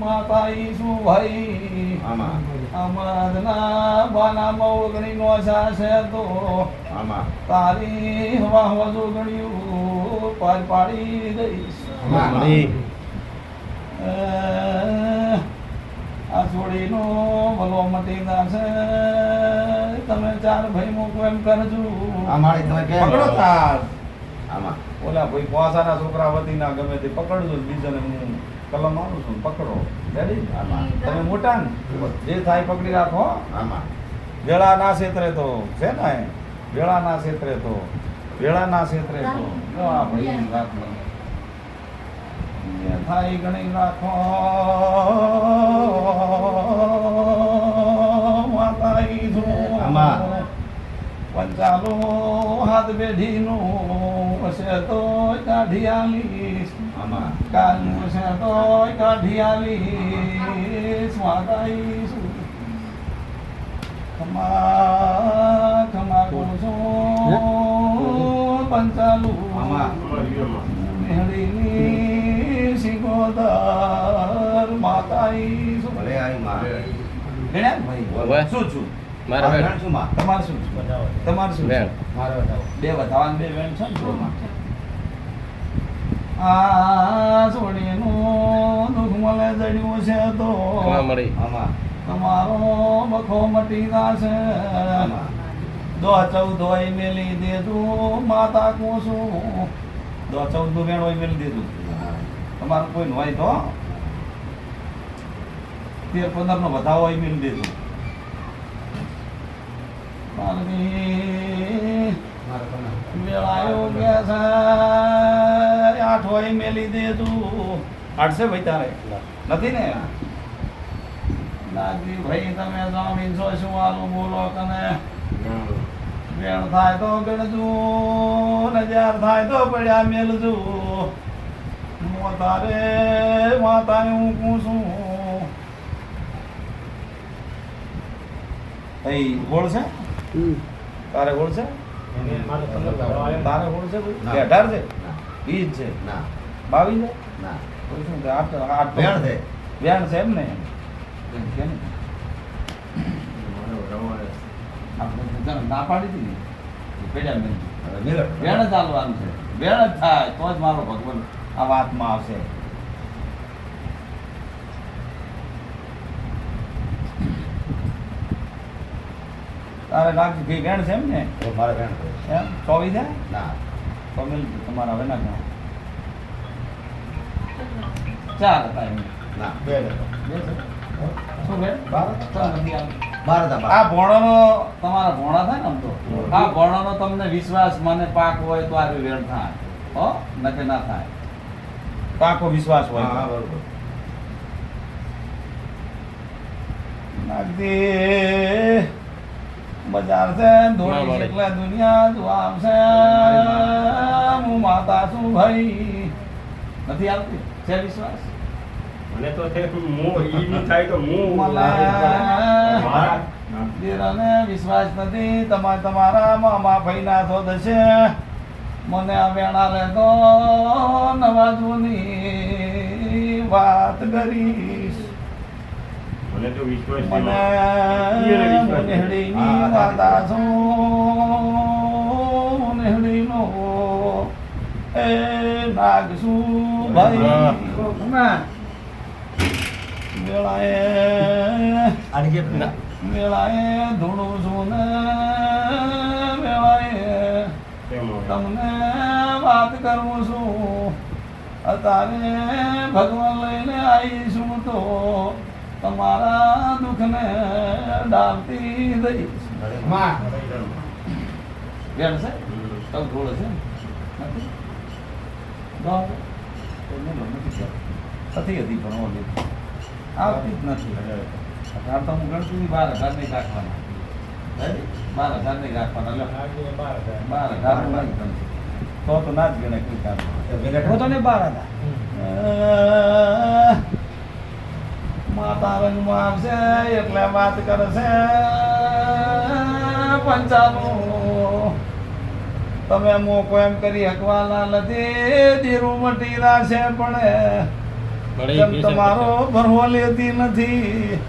માતા ઈસુ ભાઈ અમારના બાનામાં ઓગણી નો છે તો તારી હવા વધુ ગણ્યું પાર પાડી દઈશ આ છોડીનો ભલો મટી જશે તમે ચાર ભાઈ મૂકો એમ કરજો પકડો તાર ઓલા ભાઈ પોસાના છોકરા વધી ના ગમે તે પકડજો બીજાને હું કલમ મારું છું પકડો રેડી તમે મોટા ને જે થાય પકડી રાખો વેળા ના ક્ષેત્રે તો છે ને વેળા ના ક્ષેત્રે તો વેળા ના ક્ષેત્રે તો આ ભાઈ રાખો થાય ગણી રાખો માતા પંચાલો હાથ બેઢીનું હશે તો કાઢી આલીશ કાલનું હશે તો કાઢી આલીશ માતા ઈસુ ખમા ખમા કરું છું પંચાલો મેળીની સિંગોદર માતા ઈસુ ભાઈ શું છું તમારે શું તમારે શું બે બતાવવાનું બે વેણ છે ને આ સોડીનું દુઃખ મળે જડ્યું છે તો તમારો બખો મટી જશે દો 14 મેલી દેતું માતા કોશું 14 વેણ હોય મેલી દેતું તમારું કોઈ હોય તો 13-15 નો વધાવો હોય મેલી દેતું વેળાયો ગયા છે 8 હોય મેલી દેતું 8 છે ભાઈ તારે નથી ને લાગી ભાઈ તમે જમીન છો શું આલું બોલો કને વેણ થાય તો ગણજો ને જ્યાર થાય તો પડ્યા મેલજો તારે માતા હું પૂછું ગોળ છે તારે ગોળ છે તારે ગોળ છે 18 છે 20 છે 22 છે શું છે 8 વેણ છે એમ ને ના પાડી હતી ને પેડા વેણ જ ચાલવાનું છે વેણ જ થાય તો જ મારો ભગવાન આ વાતમાં આવશે તારે લાગ કે વેણ છે એમ ને મારે વેણ છે એમ 24 છે ના તો મિલ તમારા હવે ના ગણો 4 હતા એમ ના 2 શું બે 12 આ ભોણાનો તમારા ભોણા થાય ને આમ તો આ ભોણાનો તમને વિશ્વાસ મને પાક હોય તો આ વેણ થાય હો નકે ના થાય પાકો વિશ્વાસ હોય હા બરોબર નાગદે બજાર છે ધોળી એટલે દુનિયા જો આવશે હું માતા છું ભાઈ નથી આવતી છે વિશ્વાસ મને તો છે હું ઈ ની થાય તો હું દેરાને વિશ્વાસ નથી તમારા મામા ભાઈના તો દશે મને આ વેણા લે તો નવાજોની વાત કરીશ મને તો વિશ્વાસ મને નેહડીની વાતા છું નેહડીનો એ નાગશું ભાઈ વેળાએ ધૂણું છું ને વેળાએ તમને વાત કરું છું અત્યારે ભગવાન લઈને આવીશું તો તમારા દુઃખને ડાલતી દઈશ વેણ છે તો થોડો છે નથી હતી પણ ઓલી આવતી જ નથી અત્યારે તો હું ગણતું 12,000 નહીં રાખવાના 12,000 નહીં રાખવાના 12,000 નહીં ગણતું તો ના જ ગણે કોઈ કામ તો ને 12,000 માતા રંગમાં આવશે એટલે વાત કરશે પંચાનું તમે મોકો એમ કરી હકવાના નથી ધીરું મટી છે પણ બળે જેમ બેસે તમારો ભરવો લેતી નથી